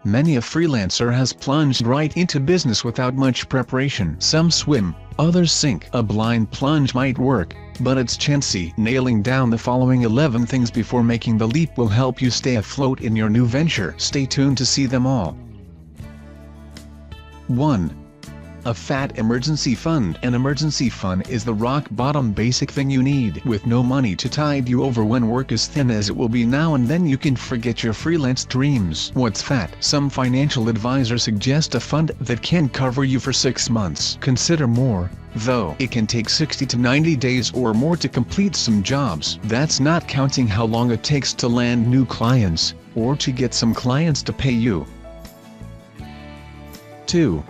Many a freelancer has plunged right into business without much preparation. Some swim, others sink. A blind plunge might work, but it's chancy. Nailing down the following 11 things before making the leap will help you stay afloat in your new venture. Stay tuned to see them all. 1. A fat emergency fund. An emergency fund is the rock-bottom basic thing you need. With no money to tide you over when work is thin as it will be now and then, you can forget your freelance dreams. What's fat? Some financial advisors suggest a fund that can cover you for 6 months. Consider more, though. It can take 60 to 90 days or more to complete some jobs. That's not counting how long it takes to land new clients, or to get some clients to pay you. 2.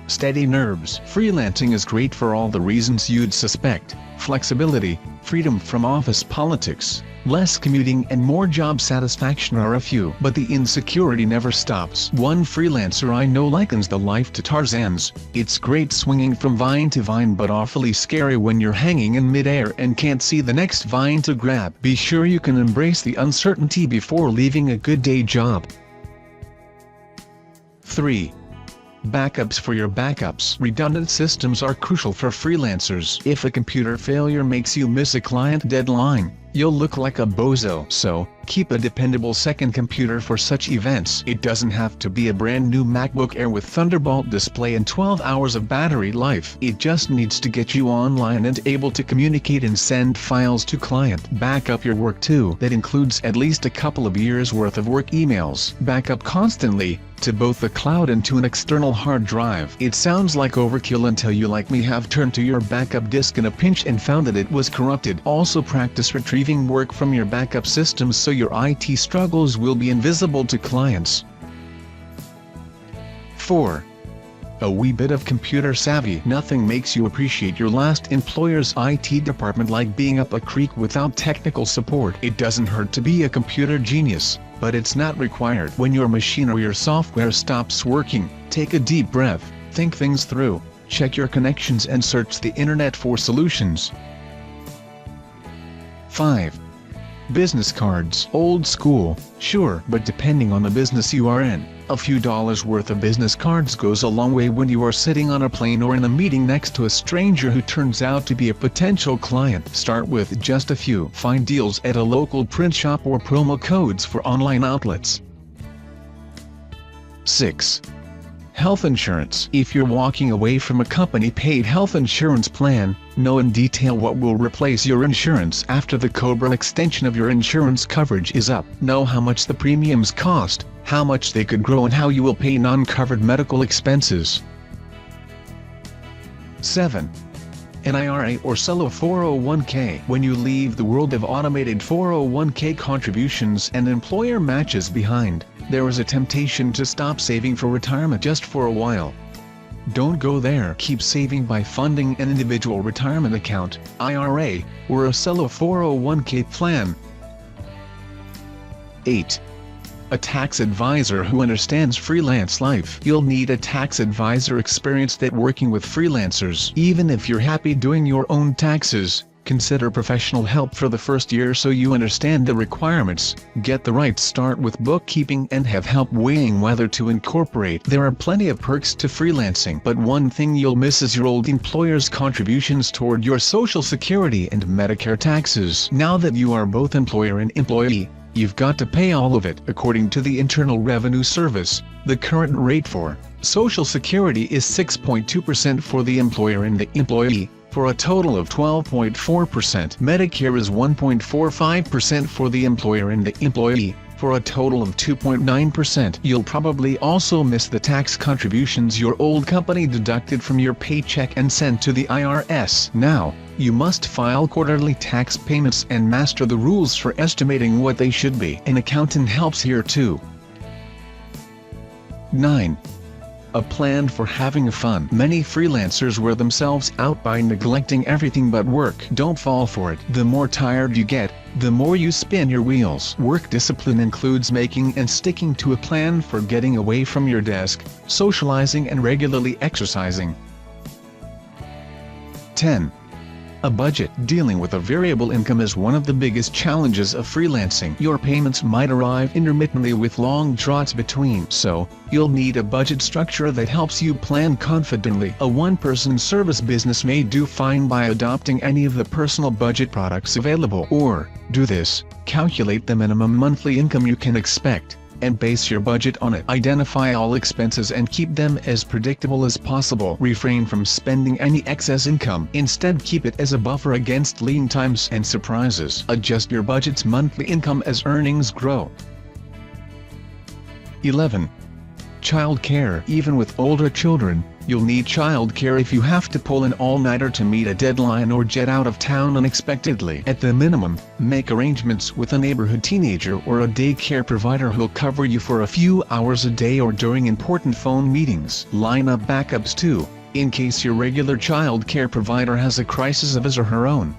Steady nerves. Freelancing is great for all the reasons you'd suspect: flexibility, freedom from office politics, less commuting and more job satisfaction are a few. But the insecurity never stops. One freelancer I know likens the life to Tarzan's. It's great swinging from vine to vine, but awfully scary when you're hanging in midair and can't see the next vine to grab. Be sure you can embrace the uncertainty before leaving a good day job. 3. Backups. For your backups. Redundant systems are crucial for freelancers. If a computer failure makes you miss a client deadline, you'll look like a bozo. So, keep a dependable second computer for such events. It doesn't have to be a brand new MacBook Air with Thunderbolt display and 12 hours of battery life. It just needs to get you online and able to communicate and send files to client. Back up your work too. That includes at least a couple of years worth of work emails. Back up constantly, to both the cloud and to an external hard drive. It sounds like overkill until you, like me, have turned to your backup disk in a pinch and found that it was corrupted. Also practice retrieving work from your backup systems so your IT struggles will be invisible to clients. 4. A wee bit of computer savvy. Nothing makes you appreciate your last employer's IT department like being up a creek without technical support. It doesn't hurt to be a computer genius, but it's not required. When your machine or your software stops working, take a deep breath, think things through, check your connections and search the internet for solutions. 5. Business cards. Old school, sure, but depending on the business you are in, a few dollars worth of business cards goes a long way when you are sitting on a plane or in a meeting next to a stranger who turns out to be a potential client. Start with just a few. Find deals at a local print shop or promo codes for online outlets. 6. Health insurance. If you're walking away from a company-paid health insurance plan, know in detail what will replace your insurance after the COBRA extension of your insurance coverage is up. Know how much the premiums cost, how much they could grow, and how you will pay non-covered medical expenses. 7. An IRA or solo 401k. When you leave the world of automated 401k contributions and employer matches behind, there is a temptation to stop saving for retirement just for a while. Don't go there. Keep saving by funding an individual retirement account, IRA, or a solo 401k plan. 8. A tax advisor who understands freelance life. You'll need a tax advisor experienced at working with freelancers. Even if you're happy doing your own taxes, consider professional help for the first year so you understand the requirements, get the right start with bookkeeping, and have help weighing whether to incorporate. There are plenty of perks to freelancing, but one thing you'll miss is your old employer's contributions toward your Social Security and Medicare taxes. Now that you are both employer and employee, you've got to pay all of it. According to the Internal Revenue Service, the current rate for Social Security is 6.2% for the employer and the employee, for a total of 12.4%. Medicare is 1.45% for the employer and the employee, for a total of 2.9%. You'll probably also miss the tax contributions your old company deducted from your paycheck and sent to the IRS. Now, you must file quarterly tax payments and master the rules for estimating what they should be. An accountant helps here too. 9. A plan for having fun. Many freelancers wear themselves out by neglecting everything but work. Don't fall for it. The more tired you get, the more you spin your wheels. Work discipline includes making and sticking to a plan for getting away from your desk, socializing and regularly exercising. 10. A budget. Dealing with a variable income is one of the biggest challenges of freelancing. Your payments might arrive intermittently with long droughts between, so you'll need a budget structure that helps you plan confidently. A one-person service business may do fine by adopting any of the personal budget products available. Or, do this: calculate the minimum monthly income you can expect, and base your budget on it. Identify all expenses and keep them as predictable as possible. Refrain from spending any excess income. Instead, keep it as a buffer against lean times and surprises. Adjust your budget's monthly income as earnings grow. 11. Childcare. Even with older children, you'll need childcare if you have to pull an all-nighter to meet a deadline or jet out of town unexpectedly. At the minimum, make arrangements with a neighborhood teenager or a daycare provider who'll cover you for a few hours a day or during important phone meetings. Line up backups too, in case your regular childcare provider has a crisis of his or her own.